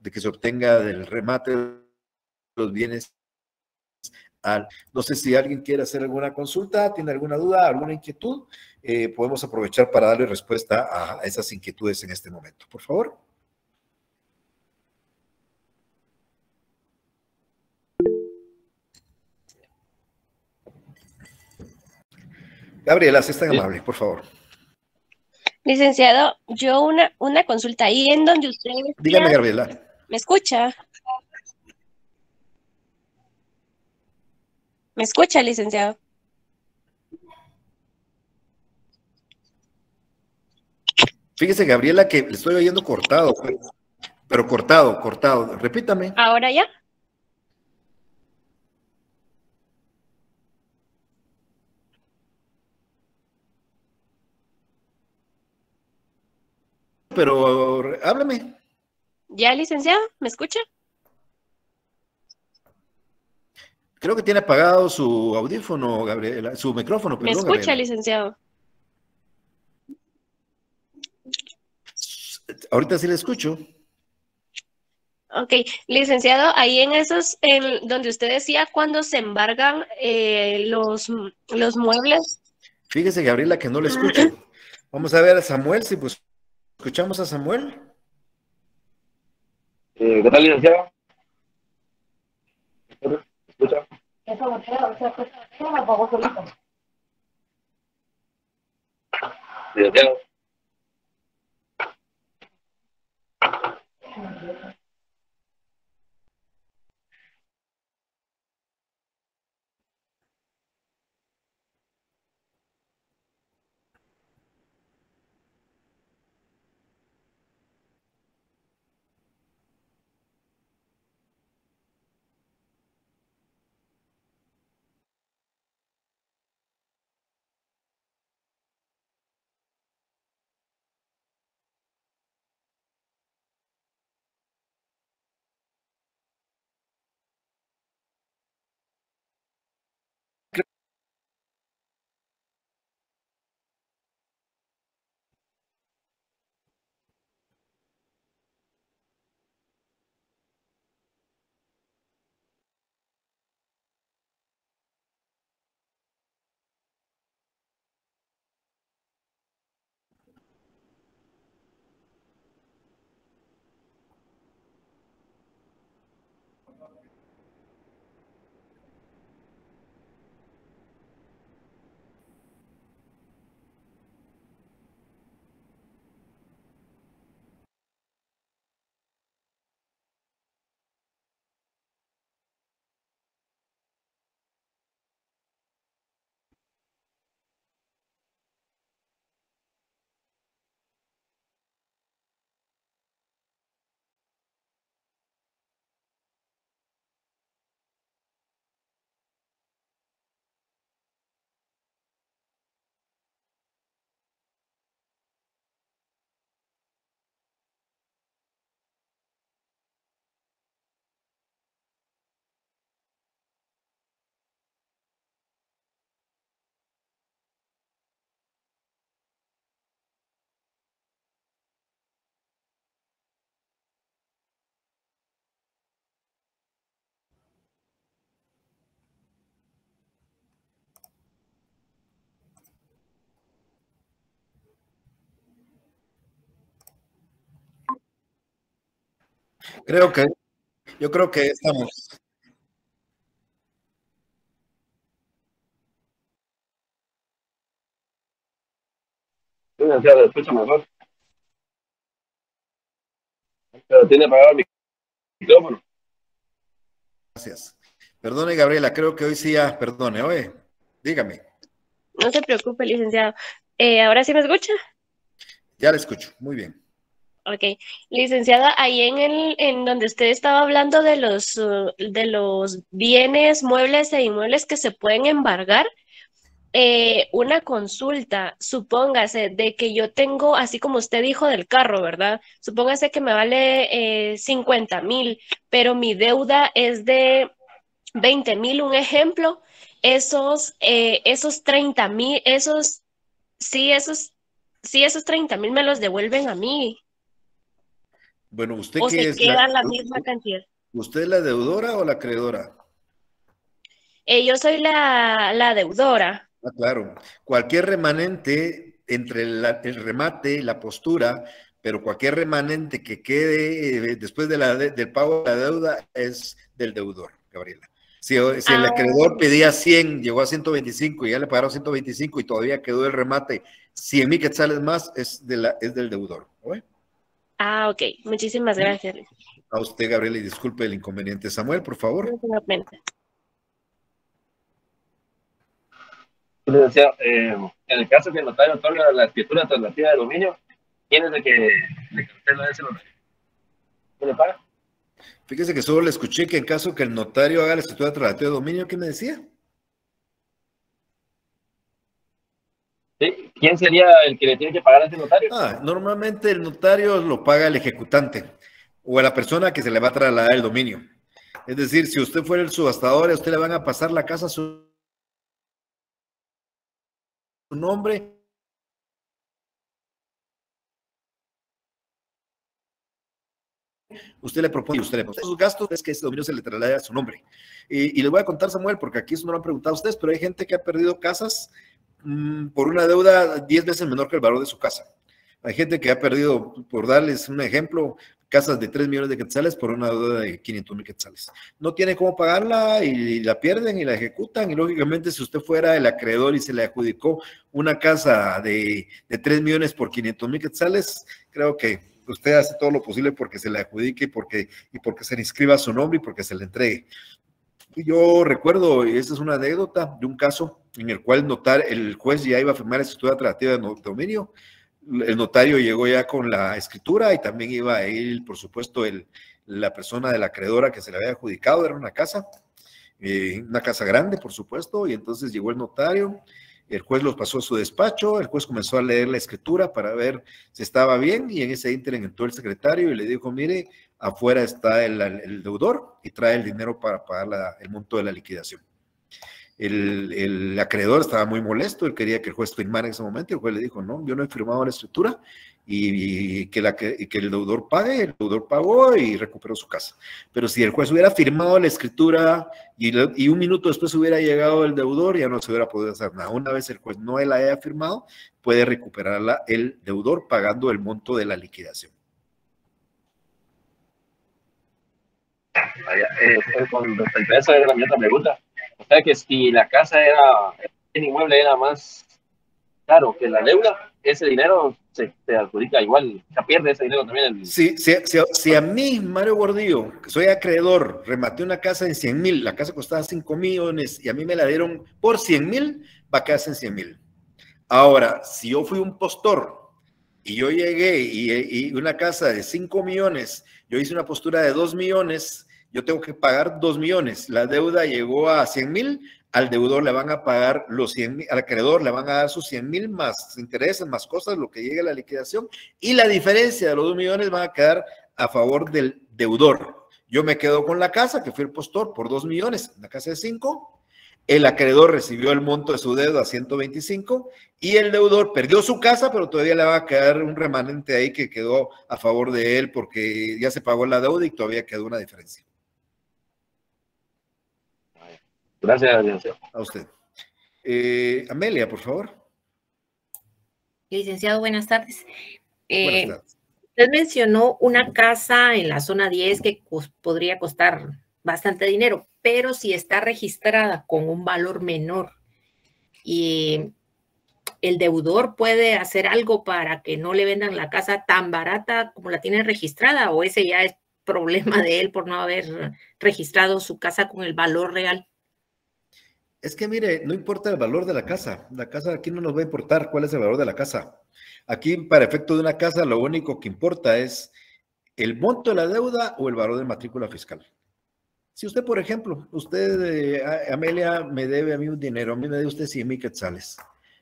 de que se obtenga del remate de los bienes. No sé si alguien quiere hacer alguna consulta, tiene alguna duda, alguna inquietud, podemos aprovechar para darle respuesta a esas inquietudes en este momento. Por favor. Gabriela, si es tan amable, por favor. Licenciado, yo una consulta ahí en donde usted decía, dígame, Gabriela. ¿Me escucha? ¿Me escucha, licenciado? Fíjese, Gabriela, que le estoy oyendo cortado, pero cortado. Repítame. ¿Ahora ya? Pero háblame. ¿Ya, licenciado? ¿Me escucha? Creo que tiene apagado su audífono, Gabriela, su micrófono, perdón. ¿Me escucha, Gabriela. licenciado? Ahorita sí le escucho. Ok, licenciado, ahí en esos, donde usted decía cuando se embargan los muebles. Fíjese, Gabriela, que no le escucho. Vamos a ver a Samuel, si pues escuchamos a Samuel. ¿Qué tal, licenciado? Esa botella, o sea, pues, yo la pago solita. Licenciado. Yo creo que estamos. Licenciado, escucha mejor. Pero tiene apagado el micrófono. Gracias. Perdone, Gabriela, creo que hoy sí ya, perdone, oye, dígame. No se preocupe, licenciado. ¿Ahora sí me escucha? Ya la escucho, muy bien. Ok. Licenciada, ahí en donde usted estaba hablando de los bienes, muebles e inmuebles que se pueden embargar, una consulta, supóngase de que yo tengo, así como usted dijo del carro, ¿verdad? Supóngase que me vale 50,000, pero mi deuda es de 20,000, un ejemplo. Esos 30,000, sí, esos 30,000 me los devuelven a mí, Bueno, ¿usted o qué se es queda la misma cantidad. usted es la deudora o la acreedora? Yo soy la deudora. Ah, claro. Cualquier remanente entre el remate y la postura, pero cualquier remanente que quede después del pago de la deuda es del deudor, Gabriela. Si el Ah, acreedor pedía 100, llegó a 125 y ya le pagaron 125 y todavía quedó el remate 100,000 quetzales más, es del deudor. ¿Oye? ok. Muchísimas gracias. A usted, Gabriela, y disculpe el inconveniente. Samuel, por favor. No tengo pena. Licenciado, en el caso que el notario otorga la escritura alternativa de dominio, ¿quién es el que usted lo hace? ¿Quién le paga? Fíjese que solo le escuché que en caso que el notario haga la escritura alternativa de dominio, ¿qué me decía? ¿Sí? ¿Quién sería el que le tiene que pagar a ese notario? Normalmente el notario lo paga el ejecutante o a la persona que se le va a trasladar el dominio. Es decir, si usted fuera el subastador, a usted le van a pasar la casa a su nombre. Usted le propone sus gastos, es que ese dominio se le traslade a su nombre. Y les voy a contar, Samuel, porque aquí eso no lo han preguntado ustedes, pero hay gente que ha perdido casas por una deuda 10 veces menor que el valor de su casa. Hay gente que ha perdido, por darles un ejemplo, casas de 3 millones de quetzales por una deuda de 500,000 quetzales. No tiene cómo pagarla y la pierden y la ejecutan, y lógicamente si usted fuera el acreedor y se le adjudicó una casa de 3 millones por 500,000 quetzales, creo que usted hace todo lo posible porque se le adjudique y porque se le inscriba su nombre y porque se le entregue. Yo recuerdo, y esta es una anécdota de un caso en el cual el juez ya iba a firmar la escritura alternativa de dominio. El notario llegó ya con la escritura y también iba a ir, por supuesto, la persona de la acreedora que se le había adjudicado. Era una casa grande, por supuesto, y entonces llegó el notario. El juez los pasó a su despacho, el juez comenzó a leer la escritura para ver si estaba bien, y en ese ínterin entró el secretario y le dijo, mire, afuera está el deudor y trae el dinero para pagar el monto de la liquidación. El acreedor estaba muy molesto, él quería que el juez firmara en ese momento, y el juez le dijo, no, yo no he firmado la escritura, y que el deudor pague. El deudor pagó y recuperó su casa. Pero si el juez hubiera firmado la escritura y un minuto después hubiera llegado el deudor, ya no se hubiera podido hacer nada. Una vez el juez no la haya firmado, puede recuperarla el deudor pagando el monto de la liquidación. Con respecto a eso, era mi otra pregunta. O sea que si la casa el inmueble era más caro que la deuda, ese dinero se adjudica igual, se pierde ese dinero también. Si a mí, Mario Gordillo, que soy acreedor, rematé una casa en 100,000, la casa costaba 5 millones y a mí me la dieron por 100,000, va a quedarse en 100,000. Ahora, si yo fui un postor y yo llegué y una casa de 5 millones, yo hice una postura de 2 millones, yo tengo que pagar 2 millones. La deuda llegó a 100,000, al deudor le van a pagar los 100,000, al acreedor le van a dar sus 100,000 más intereses, más cosas, lo que llegue a la liquidación, y la diferencia de los 2 millones van a quedar a favor del deudor. Yo me quedo con la casa, que fui el postor, por 2 millones, la casa de 5, el acreedor recibió el monto de su deuda a 125, y el deudor perdió su casa, pero todavía le va a quedar un remanente ahí que quedó a favor de él, porque ya se pagó la deuda y todavía quedó una diferencia. Gracias, licenciado. A usted. Amelia, por favor. Licenciado, buenas tardes. Buenas tardes. Usted mencionó una casa en la zona 10 que podría costar bastante dinero, pero si está registrada con un valor menor y el deudor puede hacer algo para que no le vendan la casa tan barata como la tiene registrada, o ese ya es problema de él por no haber registrado su casa con el valor real. Es que mire, no importa el valor de la casa aquí no nos va a importar cuál es el valor de la casa. Aquí, para efecto de una casa, lo único que importa es el monto de la deuda o el valor de matrícula fiscal. Si usted, por ejemplo, Amelia, me debe a mí un dinero, a mí me debe usted 100,000 quetzales,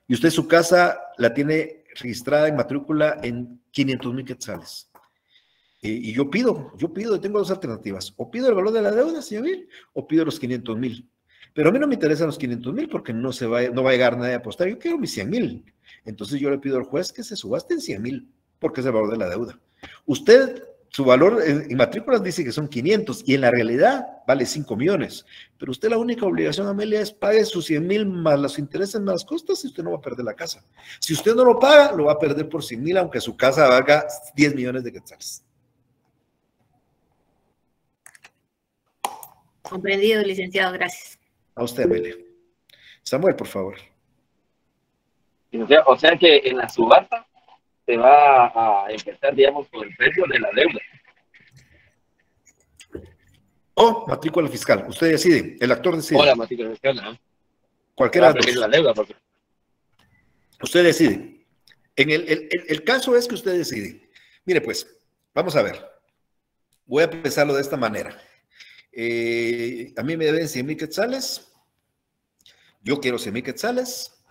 y usted su casa la tiene registrada en matrícula en 500,000 quetzales. Y yo tengo dos alternativas. O pido el valor de la deuda, 100,000, o pido los 500,000. Pero a mí no me interesan los 500,000 porque no va a llegar nadie a apostar. Yo quiero mis 100,000. Entonces yo le pido al juez que se subaste en 100,000 porque es el valor de la deuda. Usted, su valor en matrículas dice que son 500 y en la realidad vale 5 millones. Pero usted, la única obligación, Amelia, es pague sus 100,000 más los intereses más las costas y usted no va a perder la casa. Si usted no lo paga, lo va a perder por 100,000, aunque su casa valga 10 millones de quetzales. Comprendido, licenciado, gracias. A usted, Amelia. Samuel, por favor. O sea que en la subasta se va a empezar, digamos, con el precio de la deuda. O matrícula fiscal. Usted decide, el actor decide. O la matrícula fiscal, ¿no? Cualquiera de los la deuda, porque... Usted decide. El caso es que usted decide. Mire, pues, vamos a ver. Voy a empezarlo de esta manera. A mí me deben 100,000 quetzales. Yo quiero 100,000 quetzales.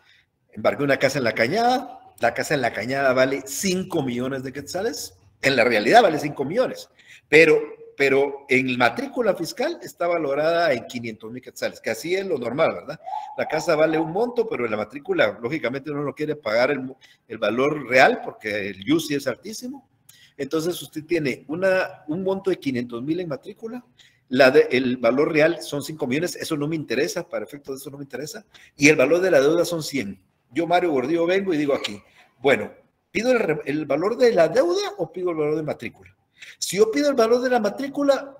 Embarqué una casa en La Cañada. La casa en La Cañada vale 5 millones de quetzales. En la realidad vale 5 millones. Pero en matrícula fiscal está valorada en 500,000 quetzales, que así es lo normal, ¿verdad? La casa vale un monto, pero en la matrícula, lógicamente, uno no quiere pagar el valor real porque el UCI es altísimo. Entonces, usted tiene un monto de 500,000 en matrícula. El valor real son 5 millones, eso no me interesa, para efectos de eso no me interesa, y el valor de la deuda son 100. Yo, Mario Gordillo, vengo y digo aquí, bueno, ¿pido el valor de la deuda o pido el valor de matrícula? Si yo pido el valor de la matrícula,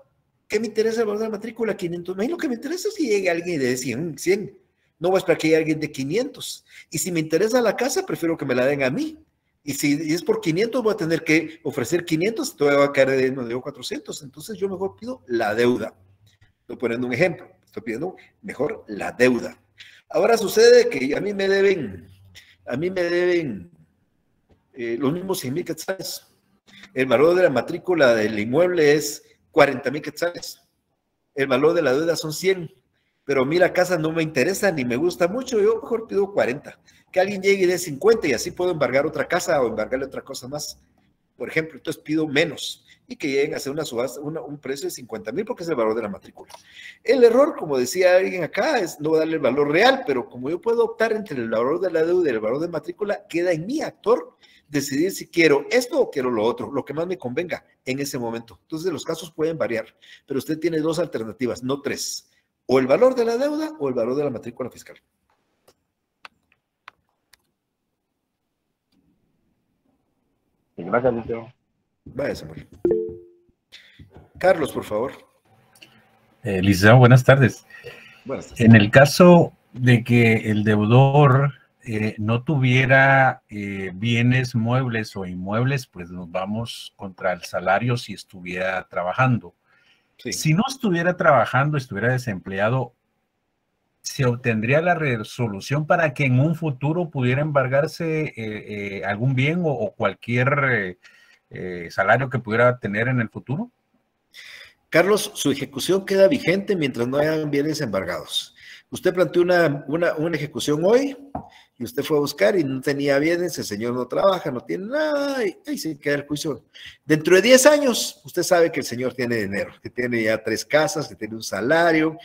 ¿qué me interesa el valor de la matrícula? 500. Lo que me interesa es que llegue alguien de 100. No voy a esperar que llegue alguien de 500. Y si me interesa la casa, prefiero que me la den a mí. Y si es por 500, voy a tener que ofrecer 500, todavía va a caer de 400. Entonces yo mejor pido la deuda. Estoy poniendo un ejemplo. Estoy pidiendo mejor la deuda. Ahora sucede que a mí me deben los mismos 100,000 quetzales. El valor de la matrícula del inmueble es 40,000 quetzales. El valor de la deuda son 100. Pero a mí la casa no me interesa ni me gusta mucho, yo mejor pido 40. Que alguien llegue y dé 50 y así puedo embargar otra casa o embargarle otra cosa más. Por ejemplo, entonces pido menos y que lleguen a hacer una subasta, un precio de 50,000 porque es el valor de la matrícula. El error, como decía alguien acá, es no darle el valor real, pero como yo puedo optar entre el valor de la deuda y el valor de matrícula, queda en mi actor decidir si quiero esto o quiero lo otro, lo que más me convenga en ese momento. Entonces los casos pueden variar, pero usted tiene 2 alternativas, no 3. O el valor de la deuda o el valor de la matrícula fiscal. Gracias, Liceo. Vaya, Samuel. Carlos, por favor. Liceo, buenas tardes. Buenas tardes. En el caso de que el deudor no tuviera bienes muebles o inmuebles, pues nos vamos contra el salario si estuviera trabajando. Sí. Si no estuviera trabajando, estuviera desempleado, ¿se obtendría la resolución para que en un futuro pudiera embargarse algún bien o cualquier salario que pudiera tener en el futuro? Carlos, su ejecución queda vigente mientras no hayan bienes embargados. Usted planteó una ejecución hoy y usted fue a buscar y no tenía bienes, el señor no trabaja, no tiene nada y ahí se queda el juicio. Dentro de 10 años, usted sabe que el señor tiene dinero, que tiene ya 3 casas, que tiene un salario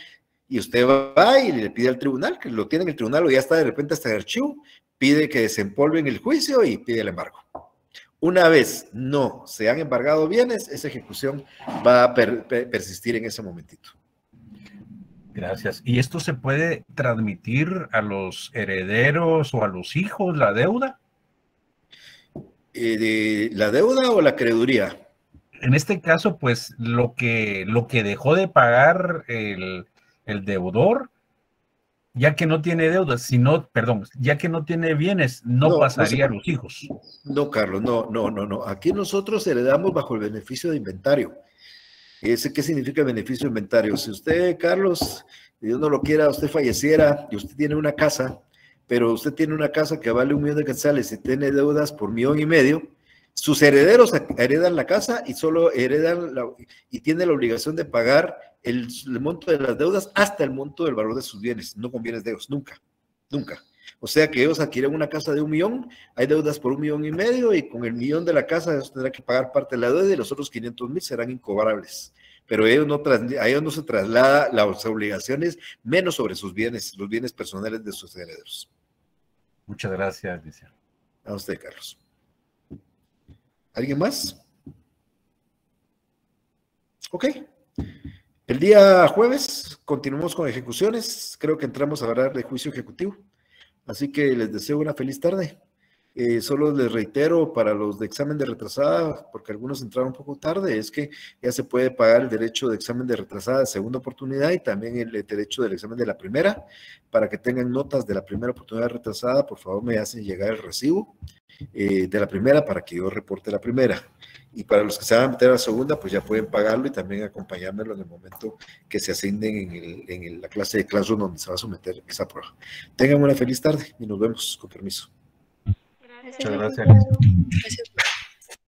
y usted va y le pide al tribunal, que lo tiene en el tribunal o ya está de repente hasta el archivo, pide que desempolven el juicio y pide el embargo. Una vez no se han embargado bienes, esa ejecución va a persistir en ese momentito. Gracias. ¿Y esto se puede transmitir a los herederos o a los hijos, la deuda? ¿La deuda o la acreeduría? En este caso, pues lo que dejó de pagar el deudor, ya que no tiene deudas, ya que no tiene bienes, no pasaría a los hijos. No, Carlos, no. Aquí nosotros heredamos bajo el beneficio de inventario. ¿Qué significa el beneficio de inventario? Si usted, Carlos, Dios no lo quiera, usted falleciera y usted tiene una casa, pero usted tiene una casa que vale 1,000,000 de quetzales y tiene deudas por 1,5 millones, sus herederos heredan la casa y solo heredan y tiene la obligación de pagar el monto de las deudas hasta el monto del valor de sus bienes, no con bienes de ellos, nunca. O sea que ellos adquieren una casa de 1 millón, hay deudas por 1,5 millones y con el 1 millón de la casa ellos tendrán que pagar parte de la deuda y los otros 500,000 serán incobrables. Pero a ellos no se traslada las obligaciones menos sobre sus bienes, los bienes personales de sus herederos. Muchas gracias, Liceo. A usted, Carlos. ¿Alguien más? Ok. El día jueves continuamos con ejecuciones. Creo que entramos a hablar de juicio ejecutivo. Así que les deseo una feliz tarde. Solo les reitero para los de examen de retrasada, porque algunos entraron un poco tarde, es que ya se puede pagar el derecho de examen de retrasada de segunda oportunidad y también el derecho del examen de la primera. Para que tengan notas de la primera oportunidad retrasada, por favor me hacen llegar el recibo de la primera para que yo reporte la primera. Y para los que se van a meter a la segunda, pues ya pueden pagarlo y también acompañármelo en el momento que se asignen en la clase de Classroom donde se va a someter esa prueba. Tengan una feliz tarde y nos vemos. Con permiso. Muchas gracias.